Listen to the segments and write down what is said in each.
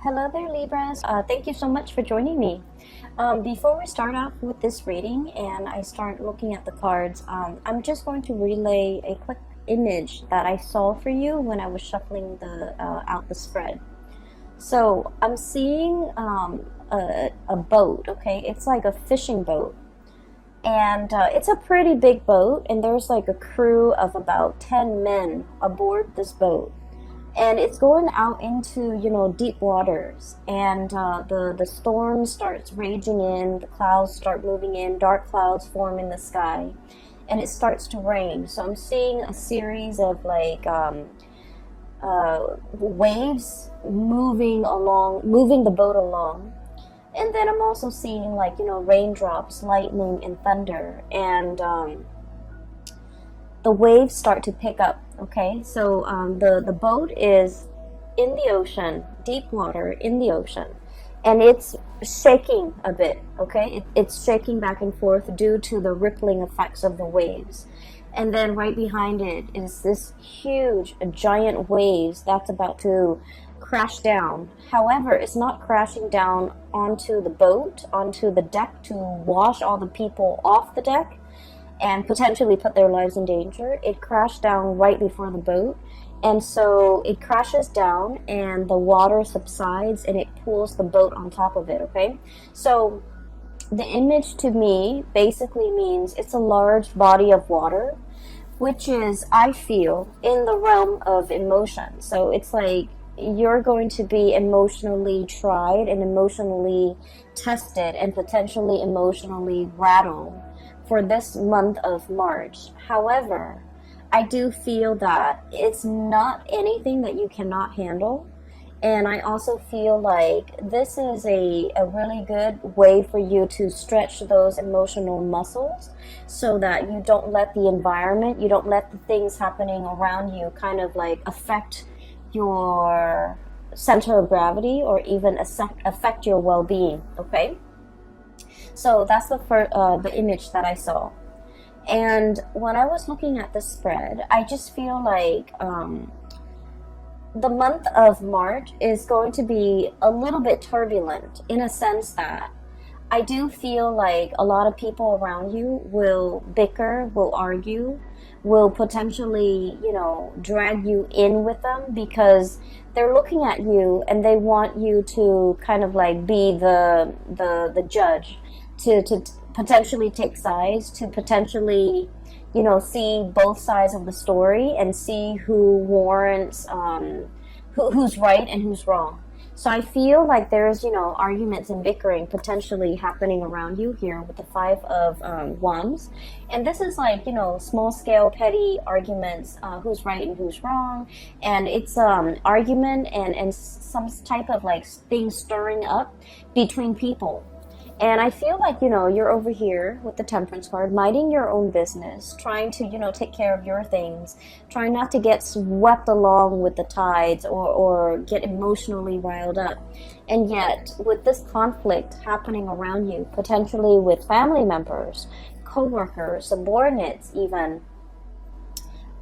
Hello there, Libras. Thank you so much for joining me. Before we start off with this reading and I start looking at the cards, I'm just going to relay a quick image that I saw for you when I was shuffling out the spread. So I'm seeing a boat, okay? It's like a fishing boat. And it's a pretty big boat, and there's like a crew of about 10 men aboard this boat. And it's going out into, deep waters, and the storm starts raging in, the clouds start moving in, dark clouds form in the sky, and it starts to rain. So I'm seeing a series of waves moving the boat along. And then I'm also seeing raindrops, lightning, and thunder, and the waves start to pick up. Okay, so the boat is in the ocean, deep water in the ocean, and it's shaking a bit. Okay, it's shaking back and forth due to the rippling effects of the waves. And then right behind it is this huge, giant waves that's about to crash down. However, it's not crashing down onto the boat, onto the deck to wash all the people off the deck and potentially put their lives in danger. It crashed down right before the boat, and so it crashes down and the water subsides and it pulls the boat on top of it. Okay, so the image to me basically means it's a large body of water, which is, I feel, in the realm of emotion. So it's like you're going to be emotionally tried and emotionally tested and potentially emotionally rattled for this month of March. However, I do feel that it's not anything that you cannot handle. And I also feel like this is a really good way for you to stretch those emotional muscles so that you don't let the environment, you don't let the things happening around you kind of like affect your center of gravity or even affect your well-being, okay? So that's the image that I saw. And when I was looking at the spread, I just feel like the month of March is going to be a little bit turbulent in a sense that I do feel like a lot of people around you will bicker, will argue, will potentially, drag you in with them because they're looking at you and they want you to kind of like be the judge, to potentially take sides, to potentially, see both sides of the story and see who warrants, who's right and who's wrong. So I feel like there's, arguments and bickering potentially happening around you here with the Five of Wands. And this is like, small scale, petty arguments, who's right and who's wrong. And it's argument and some type of like thing stirring up between people. And I feel like, you're over here with the Temperance card, minding your own business, trying to, take care of your things, trying not to get swept along with the tides or get emotionally riled up. And yet, with this conflict happening around you, potentially with family members, co-workers, subordinates even,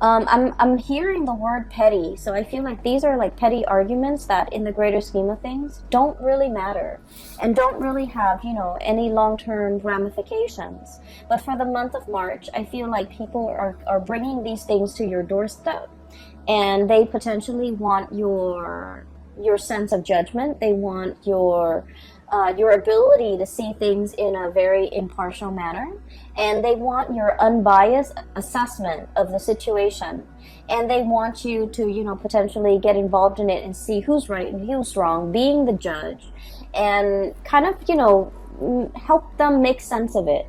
I'm hearing the word petty, so I feel like these are like petty arguments that in the greater scheme of things don't really matter and don't really have, any long-term ramifications. But for the month of March, I feel like people are bringing these things to your doorstep and they potentially want your sense of judgment. They want your ability to see things in a very impartial manner, and they want your unbiased assessment of the situation, and they want you to potentially get involved in it and see who's right and who's wrong, being the judge, and kind of help them make sense of it.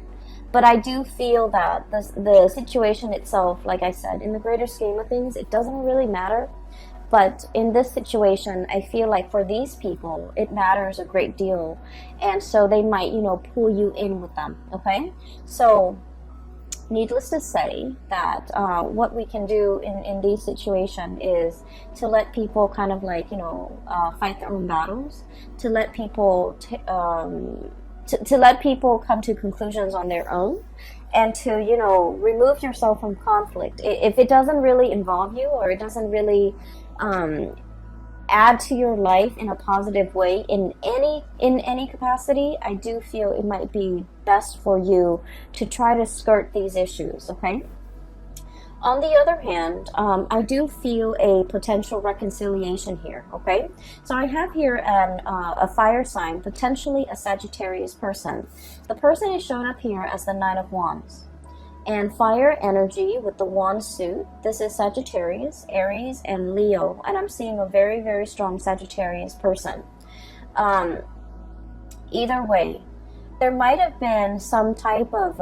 But I do feel that the situation itself, like I said, in the greater scheme of things, it doesn't really matter. But in this situation, I feel like for these people, it matters a great deal. And so they might, pull you in with them, okay? So needless to say that what we can do in these situations is to let people kind of like, fight their own battles, to let people to let people come to conclusions on their own, and to, remove yourself from conflict. If it doesn't really involve you or it doesn't really add to your life in a positive way in any capacity, I do feel it might be best for you to try to skirt these issues, okay? On the other hand, I do feel a potential reconciliation here, okay? So I have here a fire sign, potentially a Sagittarius person. The person is shown up here as the Nine of Wands. And fire energy with the wand suit. This is Sagittarius, Aries, and Leo. And I'm seeing a very, very strong Sagittarius person. Either way, there might have been some type of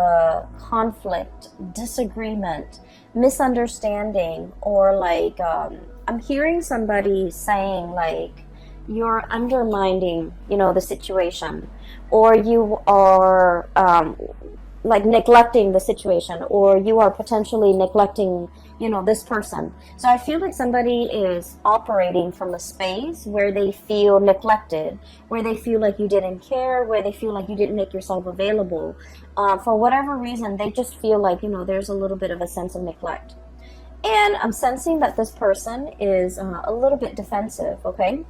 conflict, disagreement, misunderstanding, or like I'm hearing somebody saying like you're undermining, the situation, or you are like neglecting the situation, or you are potentially neglecting, this person. So I feel like somebody is operating from a space where they feel neglected, where they feel like you didn't care, where they feel like you didn't make yourself available. For whatever reason, they just feel like, there's a little bit of a sense of neglect. And I'm sensing that this person is a little bit defensive, okay?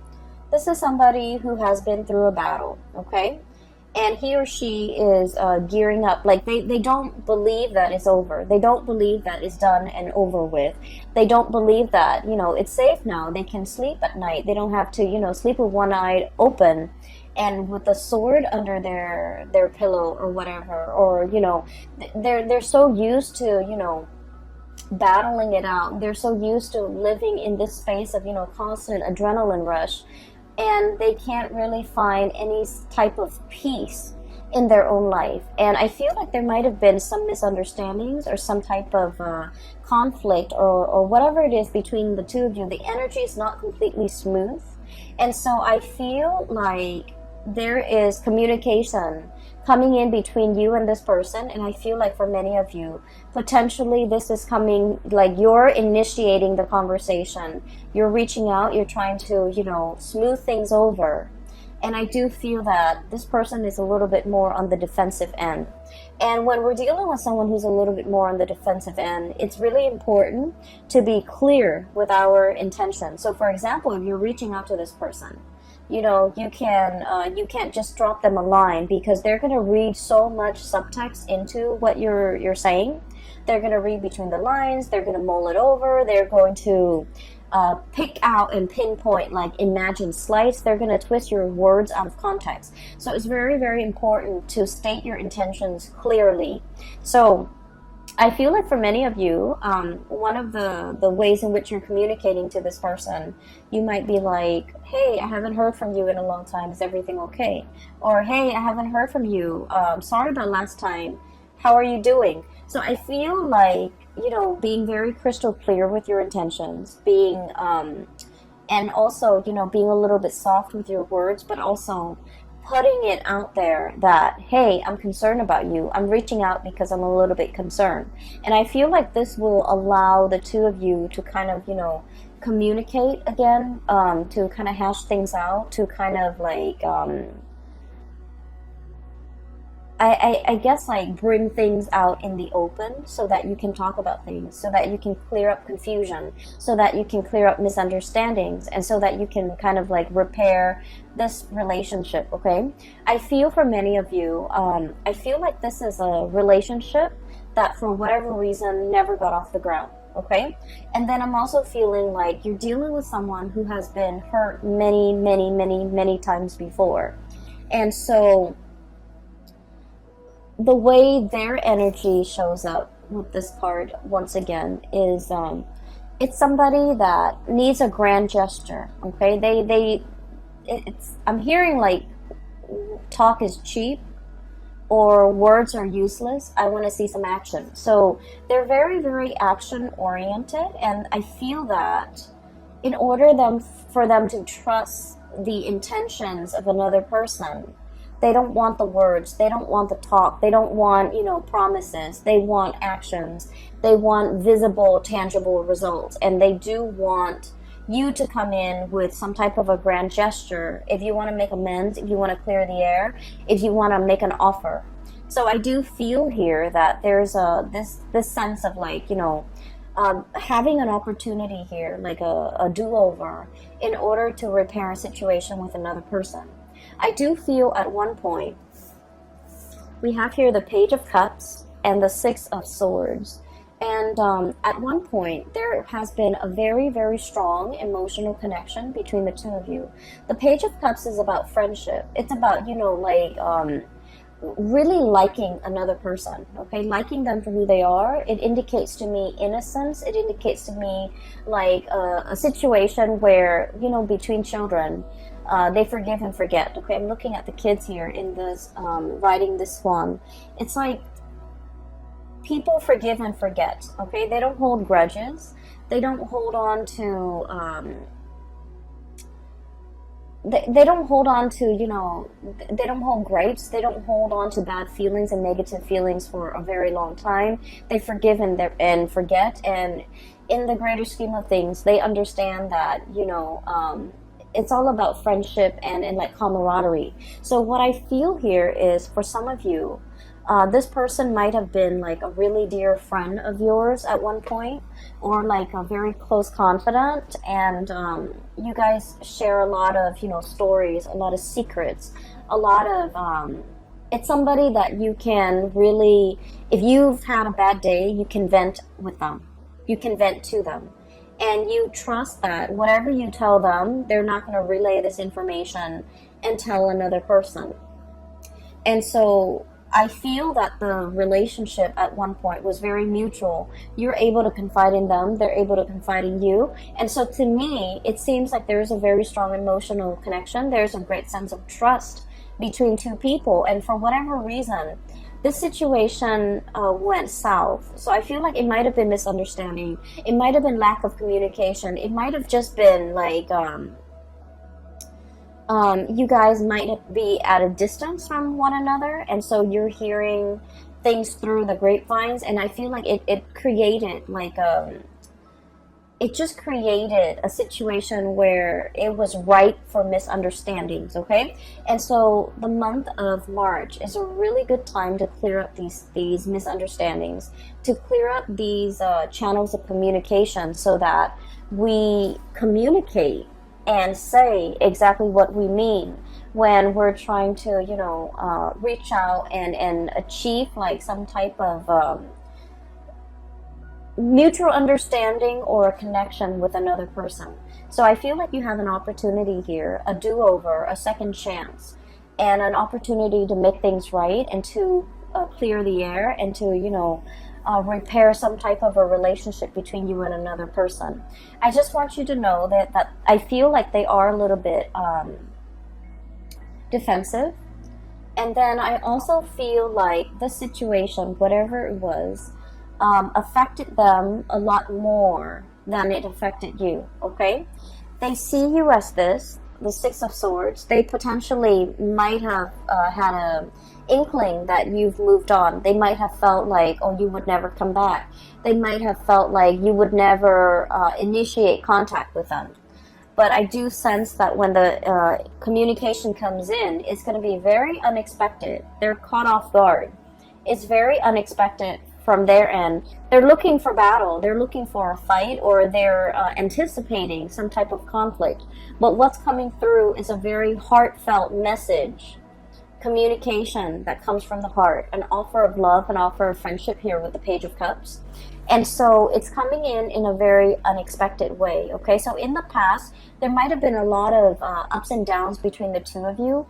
This is somebody who has been through a battle, okay? And he or she is gearing up. Like they don't believe that it's over. They don't believe that it's done and over with. They don't believe that, it's safe now. They can sleep at night. They don't have to, sleep with one eye open and with a sword under their pillow or whatever. Or, they're so used to, battling it out. They're so used to living in this space of, constant adrenaline rush. And they can't really find any type of peace in their own life. And I feel like there might have been some misunderstandings or some type of conflict or whatever it is between the two of you. The energy is not completely smooth. And so I feel like there is communication coming in between you and this person. And I feel like for many of you, potentially this is coming, like you're initiating the conversation. You're reaching out, you're trying to, smooth things over. And I do feel that this person is a little bit more on the defensive end. And when we're dealing with someone who's a little bit more on the defensive end, it's really important to be clear with our intention. So for example, if you're reaching out to this person, you can't just drop them a line, because they're going to read so much subtext into what you're saying. They're going to read between the lines. They're going to mull it over. They're going to pick out and pinpoint, like imagine slice. They're going to twist your words out of context. So it's very, very important to state your intentions clearly. So I feel like for many of you, one of the ways in which you're communicating to this person, you might be like, hey, I haven't heard from you in a long time. Is everything okay? Or, hey, I haven't heard from you. Sorry about last time. How are you doing? So I feel like, being very crystal clear with your intentions, being, and also, being a little bit soft with your words, but also putting it out there that, hey, I'm concerned about you. I'm reaching out because I'm a little bit concerned. And I feel like this will allow the two of you to kind of, communicate again, to kind of hash things out, to kind of like, I guess like bring things out in the open so that you can talk about things, so that you can clear up confusion, so that you can clear up misunderstandings, and so that you can kind of like repair this relationship, okay? I feel for many of you, I feel like this is a relationship that for whatever reason never got off the ground, okay? And then I'm also feeling like you're dealing with someone who has been hurt many, many, many, many times before. And so the way their energy shows up with this card once again is it's somebody that needs a grand gesture, okay? I'm hearing like talk is cheap or words are useless. I want to see some action. So they're very, very action oriented, and I feel that in order for them to trust the intentions of another person, they don't want the words, they don't want the talk, they don't want, promises, they want actions, they want visible, tangible results, and they do want you to come in with some type of a grand gesture if you want to make amends, if you want to clear the air, if you want to make an offer. So I do feel here that there's this sense of like, having an opportunity here, like a do-over, in order to repair a situation with another person. I do feel at one point, we have here the Page of Cups and the Six of Swords. And at one point, there has been a very, very strong emotional connection between the two of you. The Page of Cups is about friendship. It's about, you know, like really liking another person, okay? Liking them for who they are. It indicates to me innocence. It indicates to me like a situation where, you know, between children, they forgive and forget, okay? I'm looking at the kids here in this, riding this swan. It's like, people forgive and forget, okay? They don't hold grudges. They don't hold on to, they don't hold on to, you know, they don't hold gripes. They don't hold on to bad feelings and negative feelings for a very long time. They forgive and forget. And in the greater scheme of things, they understand that, you know, it's all about friendship and like camaraderie. So what I feel here is, for some of you, this person might have been like a really dear friend of yours at one point, or like a very close confidant, and you guys share a lot of, you know, stories, a lot of secrets, a lot of, it's somebody that you can really, if you've had a bad day, you can vent with them, you can vent to them, and you trust that whatever you tell them, they're not going to relay this information and tell another person. And so I feel that the relationship at one point was very mutual. You're able to confide in them, they're able to confide in you. And so to me, it seems like there's a very strong emotional connection. There's a great sense of trust between two people. And for whatever reason, this situation went south. So I feel like it might have been misunderstanding. It might have been lack of communication. It might have just been like, you guys might be at a distance from one another, and so you're hearing things through the grapevines, and I feel like it created like it just created a situation where it was ripe for misunderstandings, okay? And so the month of March is a really good time to clear up these misunderstandings, to clear up these channels of communication, so that we communicate and say exactly what we mean when we're trying to, you know, reach out and achieve like some type of mutual understanding or a connection with another person. So I feel like you have an opportunity here, a do-over, a second chance, and an opportunity to make things right and to clear the air and to, you know, repair some type of a relationship between you and another person. I just want you to know that I feel like they are a little bit defensive. And then I also feel like the situation, whatever it was, affected them a lot more than it affected you, okay? They see you as this, the Six of Swords. They potentially might have had a inkling that you've moved on. They might have felt like, oh, you would never come back. They might have felt like you would never initiate contact with them. But I do sense that when the communication comes in, it's going to be very unexpected. They're caught off guard. It's very unexpected from their end. They're looking for battle. They're looking for a fight, or they're anticipating some type of conflict. But what's coming through is a very heartfelt message, communication that comes from the heart, an offer of love, an offer of friendship here with the Page of Cups. And so it's coming in a very unexpected way, okay? So in the past, there might have been a lot of ups and downs between the two of you,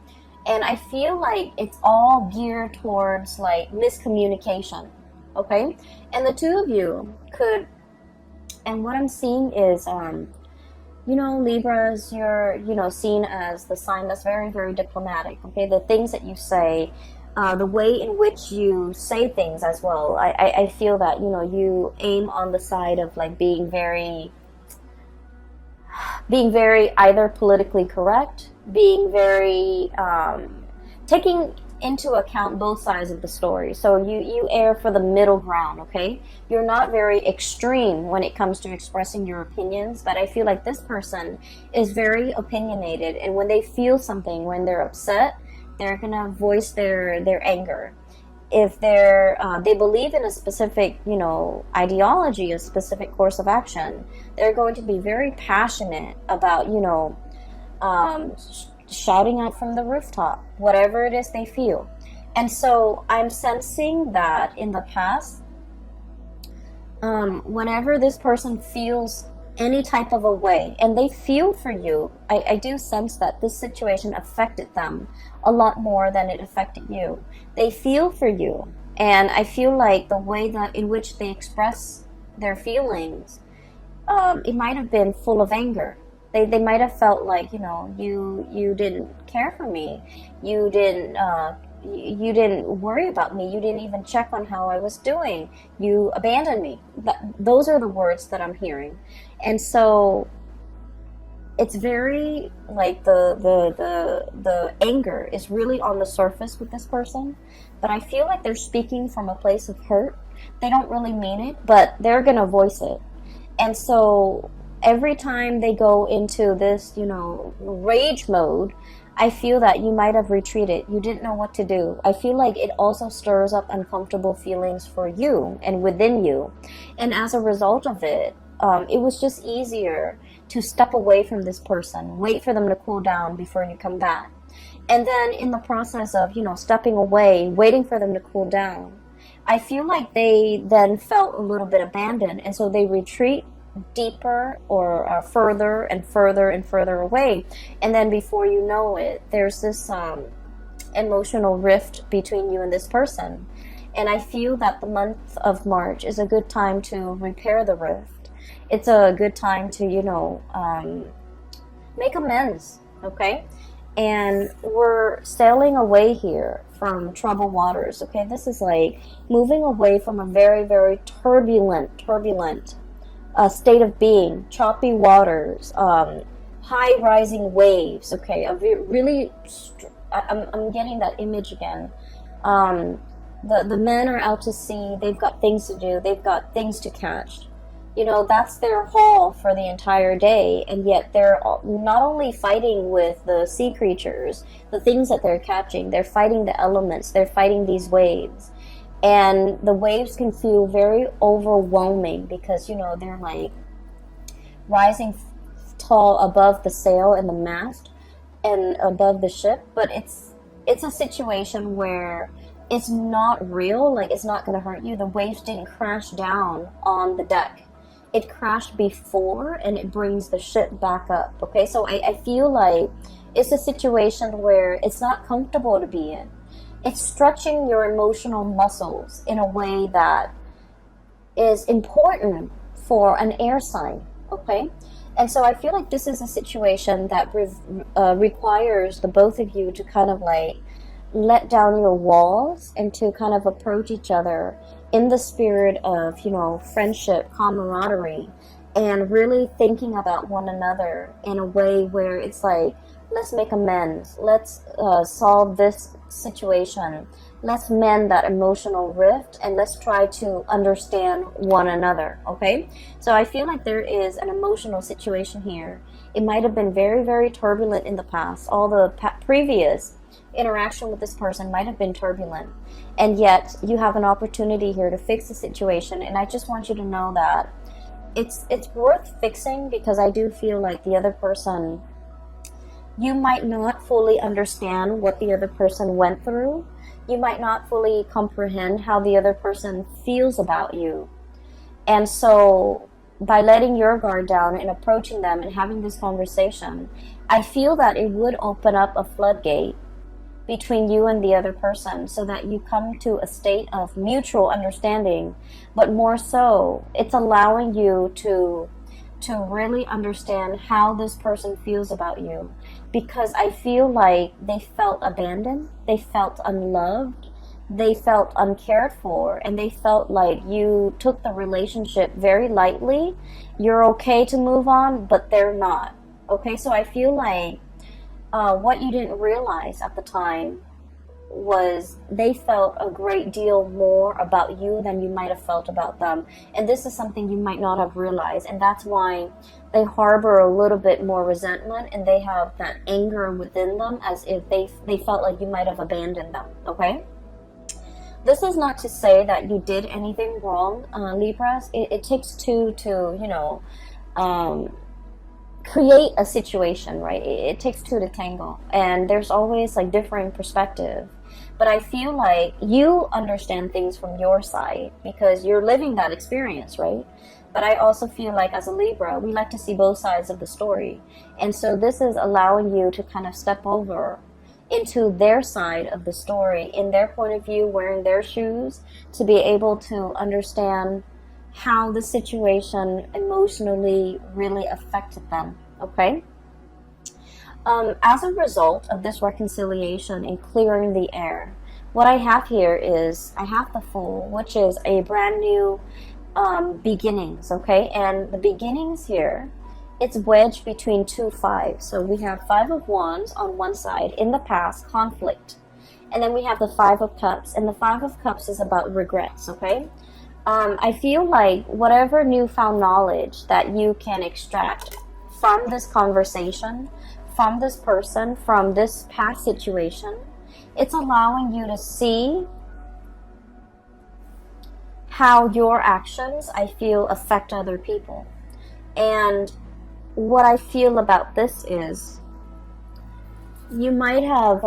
and I feel like it's all geared towards like miscommunication, okay? And the two of you could, and what I'm seeing is, you know, Libras, you're, you know, seen as the sign that's very, very diplomatic, okay? The things that you say, the way in which you say things as well. I feel that, you know, you aim on the side of like being very either politically correct, being very, taking into account both sides of the story. So you err for the middle ground, okay? You're not very extreme when it comes to expressing your opinions, but I feel like this person is very opinionated, and when they feel something, when they're upset, they're gonna voice their anger. if they believe in a specific, you know, ideology, a specific course of action, they're going to be very passionate about, you know, shouting out from the rooftop, whatever it is they feel. And so I'm sensing that in the past, whenever this person feels any type of a way and they feel for you, I do sense that this situation affected them a lot more than it affected you. They feel for you, and I feel like the way that in which they express their feelings, it might have been full of anger. They might have felt like, you know, you didn't care for me, you didn't worry about me, you didn't even check on how I was doing, you abandoned me. Those are the words that I'm hearing. And so it's very like the anger is really on the surface with this person, but I feel like they're speaking from a place of hurt. They don't really mean it, but they're gonna voice it. And so every time they go into this, you know, rage mode, I feel that you might have retreated. You didn't know what to do. I feel like it also stirs up uncomfortable feelings for you and within you. And as a result of it, it was just easier to step away from this person, wait for them to cool down before you come back. And then in the process of, you know, stepping away, waiting for them to cool down, I feel like they then felt a little bit abandoned. And so they retreat deeper or further and further and further away, and then before you know it, there's this emotional rift between you and this person. And I feel that the month of March is a good time to repair the rift. It's a good time to, you know, make amends, okay? And we're sailing away here from troubled waters, okay? This is like moving away from a very, very turbulent state of being, choppy waters, high rising waves. Okay, I'm getting that image again. The men are out to sea. They've got things to do. They've got things to catch. You know, that's their haul for the entire day, and yet they're not only fighting with the sea creatures, the things that they're catching. They're fighting the elements. They're fighting these waves. And the waves can feel very overwhelming because, you know, they're like rising tall above the sail and the mast and above the ship. But it's a situation where it's not real, like it's not going to hurt you. The waves didn't crash down on the deck. It crashed before and it brings the ship back up. Okay, so I feel like it's a situation where it's not comfortable to be in. It's stretching your emotional muscles in a way that is important for an air sign, okay? And so I feel like this is a situation that requires the both of you to kind of like let down your walls and to kind of approach each other in the spirit of, you know, friendship, camaraderie, and really thinking about one another in a way where it's like, let's make amends. Let's solve this situation. Let's mend that emotional rift, and let's try to understand one another, okay? So I feel like there is an emotional situation here. It might have been very, very turbulent in the past. All the previous interaction with this person might have been turbulent, and yet you have an opportunity here to fix the situation. And I just want you to know that it's worth fixing, because I do feel like the other person, you might not fully understand what the other person went through. You might not fully comprehend how the other person feels about you. And so by letting your guard down and approaching them and having this conversation, I feel that it would open up a floodgate between you and the other person, so that you come to a state of mutual understanding. But more so, it's allowing you to really understand how this person feels about you, because I feel like they felt abandoned, they felt unloved, they felt uncared for, and they felt like you took the relationship very lightly. You're okay to move on, but they're not. Okay, so I feel like what you didn't realize at the time was they felt a great deal more about you than you might have felt about them. And this is something you might not have realized, and that's why they harbor a little bit more resentment, and they have that anger within them, as if they felt like you might have abandoned them, okay? This is not to say that you did anything wrong, Libras. It takes two to, um, create a situation, right? It takes two to tango, and there's always like differing perspective. But I feel like you understand things from your side because you're living that experience, right? But I also feel like as a Libra, we like to see both sides of the story. And so this is allowing you to kind of step over into their side of the story, in their point of view, wearing their shoes, to be able to understand how the situation emotionally really affected them, okay? As a result of this reconciliation and clearing the air, what I have here is I have the Fool, which is a brand new beginnings, okay? And the beginnings here, it's wedged between two fives. So we have Five of Wands on one side, in the past, conflict. And then we have the Five of Cups, and the Five of Cups is about regrets, okay? I feel like whatever newfound knowledge that you can extract from this conversation, from this person, from this past situation, it's allowing you to see how your actions, I feel, affect other people. And what I feel about this is you might have,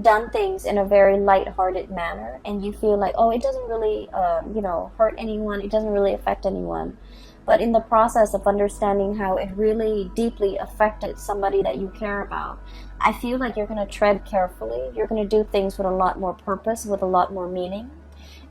done things in a very light-hearted manner, and you feel like, oh, it doesn't really, hurt anyone, it doesn't really affect anyone. But in the process of understanding how it really deeply affected somebody that you care about, I feel like you're going to tread carefully. You're going to do things with a lot more purpose, with a lot more meaning.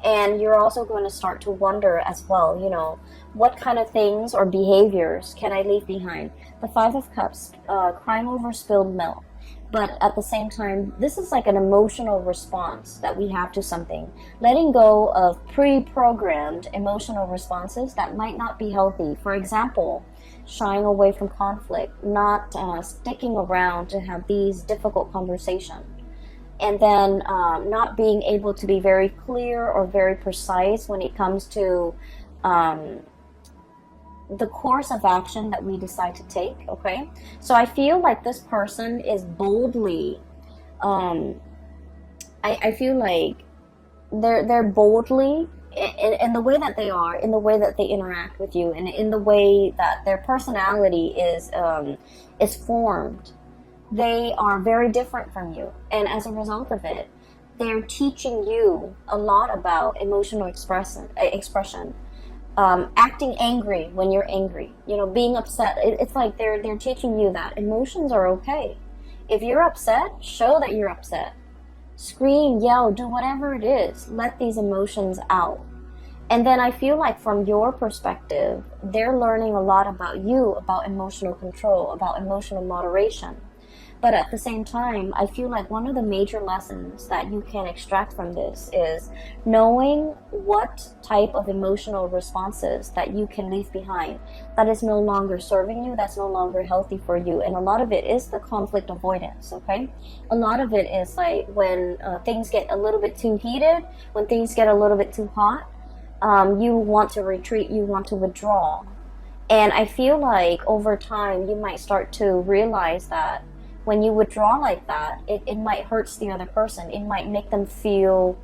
And you're also going to start to wonder as well, what kind of things or behaviors can I leave behind? The Five of Cups, crying over spilled milk. But at the same time, this is like an emotional response that we have to something. Letting go of pre-programmed emotional responses that might not be healthy. For example, shying away from conflict, not sticking around to have these difficult conversations. And then not being able to be very clear or very precise when it comes to the course of action that we decide to take, okay? So I feel like this person is boldly, I feel like they're boldly, in the way that they are, in the way that they interact with you, and in the way that their personality is formed. They are very different from you, and as a result of it, they're teaching you a lot about emotional expression. Acting angry when you're angry, being upset. It's like they're teaching you that emotions are okay. If you're upset, show that you're upset. Scream, yell, do whatever it is. Let these emotions out. And then I feel like from your perspective, they're learning a lot about you, about emotional control, about emotional moderation. But at the same time, I feel like one of the major lessons that you can extract from this is knowing what type of emotional responses that you can leave behind that is no longer serving you, that's no longer healthy for you. And a lot of it is the conflict avoidance, okay? A lot of it is like when things get a little bit too heated, when things get a little bit too hot, you want to retreat, you want to withdraw. And I feel like over time, you might start to realize that when you withdraw like that, it might hurt the other person. It might make them feel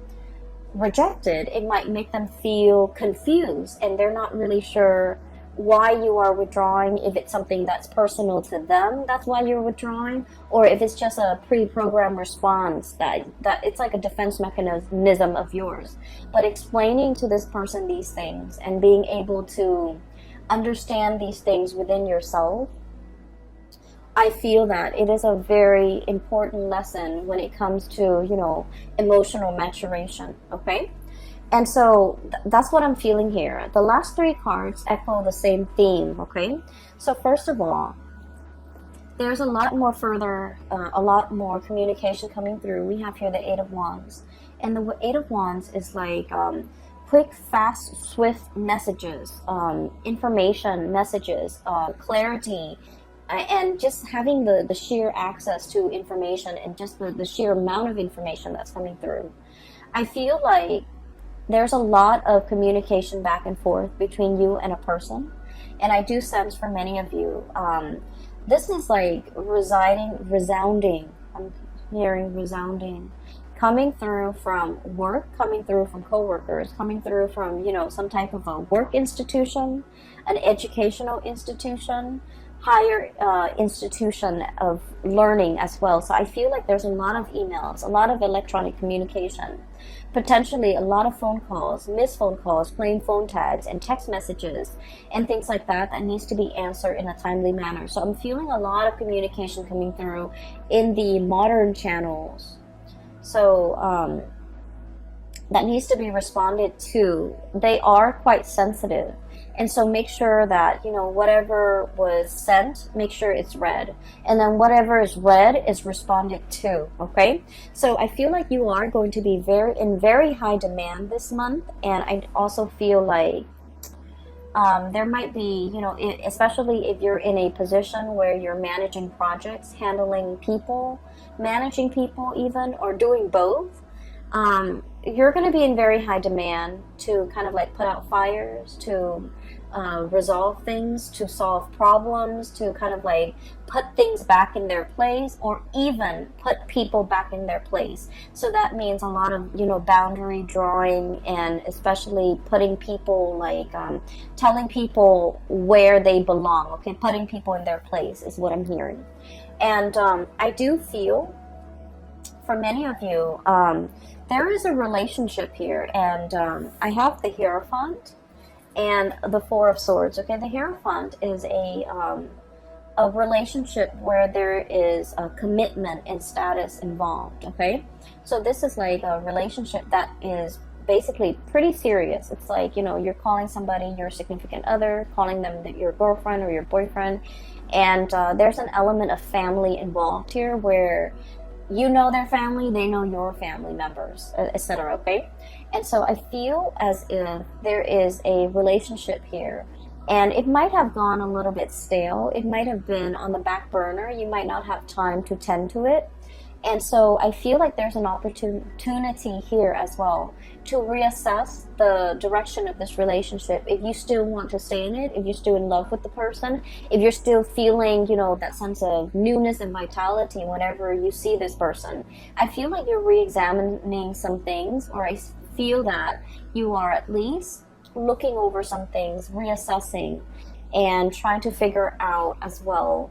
rejected. It might make them feel confused, and they're not really sure why you are withdrawing, if it's something that's personal to them, that's why you're withdrawing, or if it's just a pre-programmed response that it's like a defense mechanism of yours. But explaining to this person these things and being able to understand these things within yourself, I feel that it is a very important lesson when it comes to, emotional maturation, okay? And so that's what I'm feeling here. The last three cards echo the same theme, okay? So first of all, there's a lot more communication coming through. We have here the Eight of Wands. And the Eight of Wands is like quick, fast, swift messages, information messages, clarity, and just having the sheer access to information and just the sheer amount of information that's coming through. I feel like there's a lot of communication back and forth between you and a person. And I do sense for many of you, this is like resounding. I'm hearing resounding. coming through from work, coming through from coworkers, coming through from, you know, some type of a work institution, an educational institution, higher institution of learning as well. So I feel like there's a lot of emails, a lot of electronic communication, potentially a lot of phone calls, missed phone calls, playing phone tags and text messages and things like that that needs to be answered in a timely manner. So I'm feeling a lot of communication coming through in the modern channels. So that needs to be responded to. They are quite sensitive. And so make sure that, you know, whatever was sent, make sure it's read. And then whatever is read is responded to, okay? So I feel like you are going to be in very high demand this month. And I also feel like there might be, you know, especially if you're in a position where you're managing projects, handling people, managing people even, or doing both, you're going to be in very high demand to kind of like put out fires, to resolve things, to solve problems, to kind of like put things back in their place, or even put people back in their place. So that means a lot of, you know, boundary drawing, and especially putting people like telling people where they belong, okay? Putting people in their place is what I'm hearing. And I do feel for many of you, there is a relationship here, and I have the Hierophant and the Four of Swords. Okay, the Hierophant is a relationship where there is a commitment and status involved. Okay, so this is like a relationship that is basically pretty serious. It's like, you know, you're calling somebody your significant other, calling them your girlfriend or your boyfriend, and there's an element of family involved here where you know their family, they know your family members, etc. Okay, and so I feel as if there is a relationship here, and it might have gone a little bit stale. It might have been on the back burner. You might not have time to tend to it. And so I feel like there's an opportunity here as well to reassess the direction of this relationship. If you still want to stay in it, if you're still in love with the person, if you're still feeling, you know, that sense of newness and vitality whenever you see this person, I feel like you're re-examining some things, or I feel that you are at least looking over some things, reassessing, and trying to figure out as well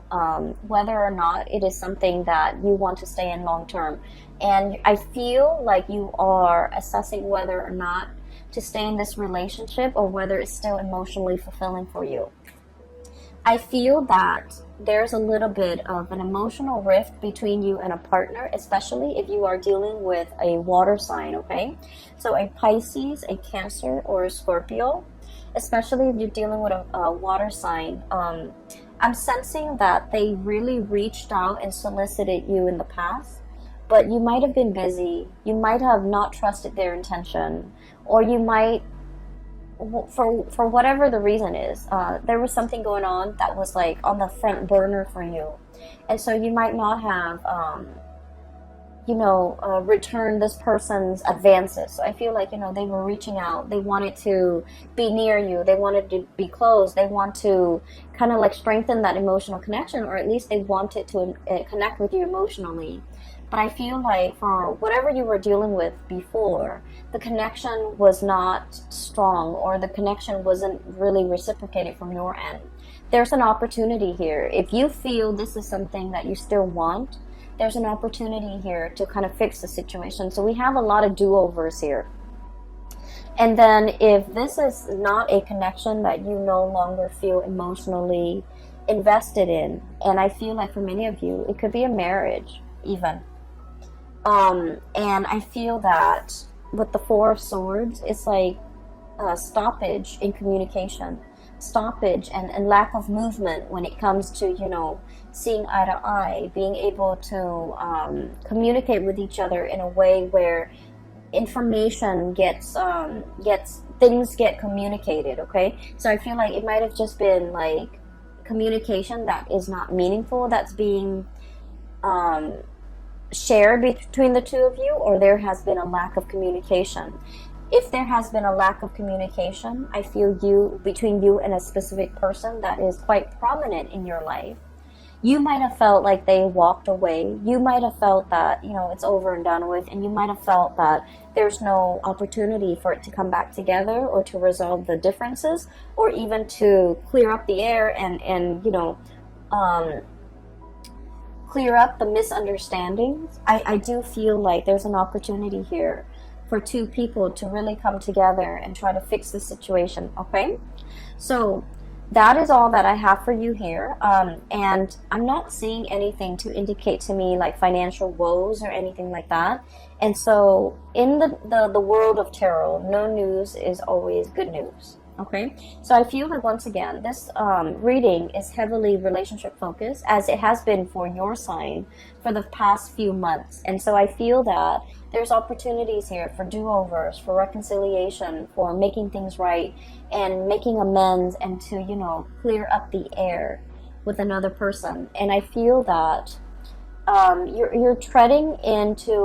whether or not it is something that you want to stay in long term. And I feel like you are assessing whether or not to stay in this relationship, or whether it's still emotionally fulfilling for you. I feel that there's a little bit of an emotional rift between you and a partner, especially if you are dealing with a water sign, okay? So a Pisces, a Cancer, or a Scorpio, especially if you're dealing with a water sign. I'm sensing that they really reached out and solicited you in the past, but you might have been busy. You might have not trusted their intention, or you might, for whatever the reason is, there was something going on that was like on the front burner for you. And so you might not have, returned this person's advances. So I feel like, you know, they were reaching out. They wanted to be near you. They wanted to be close. They want to kind of like strengthen that emotional connection, or at least they wanted to connect with you emotionally. But I feel like for whatever you were dealing with before, the connection was not strong, or the connection wasn't really reciprocated from your end. There's an opportunity here. If you feel this is something that you still want, there's an opportunity here to kind of fix the situation. So we have a lot of do-overs here. And then if this is not a connection that you no longer feel emotionally invested in, and I feel like for many of you, it could be a marriage even. And I feel that with the Four of Swords, it's like a stoppage in communication, stoppage and lack of movement when it comes to, you know, seeing eye to eye, being able to communicate with each other in a way where information gets things get communicated. Okay, so I feel like it might have just been like communication that is not meaningful, that's being shared between the two of you, or there has been a lack of communication. If there has been a lack of communication, I feel between you and a specific person that is quite prominent in your life, You might have felt like they walked away. You might have felt that, you know, it's over and done with, and you might have felt that there's no opportunity for it to come back together or to resolve the differences or even to clear up the air and you know, clear up the misunderstandings. I do feel like there's an opportunity here for two people to really come together and try to fix the situation, okay? So that is all that I have for you here. And I'm not seeing anything to indicate to me like financial woes or anything like that. And so in the world of tarot, no news is always good news. Okay, so I feel that once again, this reading is heavily relationship focused, as it has been for your sign for the past few months. And so I feel that there's opportunities here for do-overs, for reconciliation, for making things right and making amends, and to, you know, clear up the air with another person. And I feel that you're treading into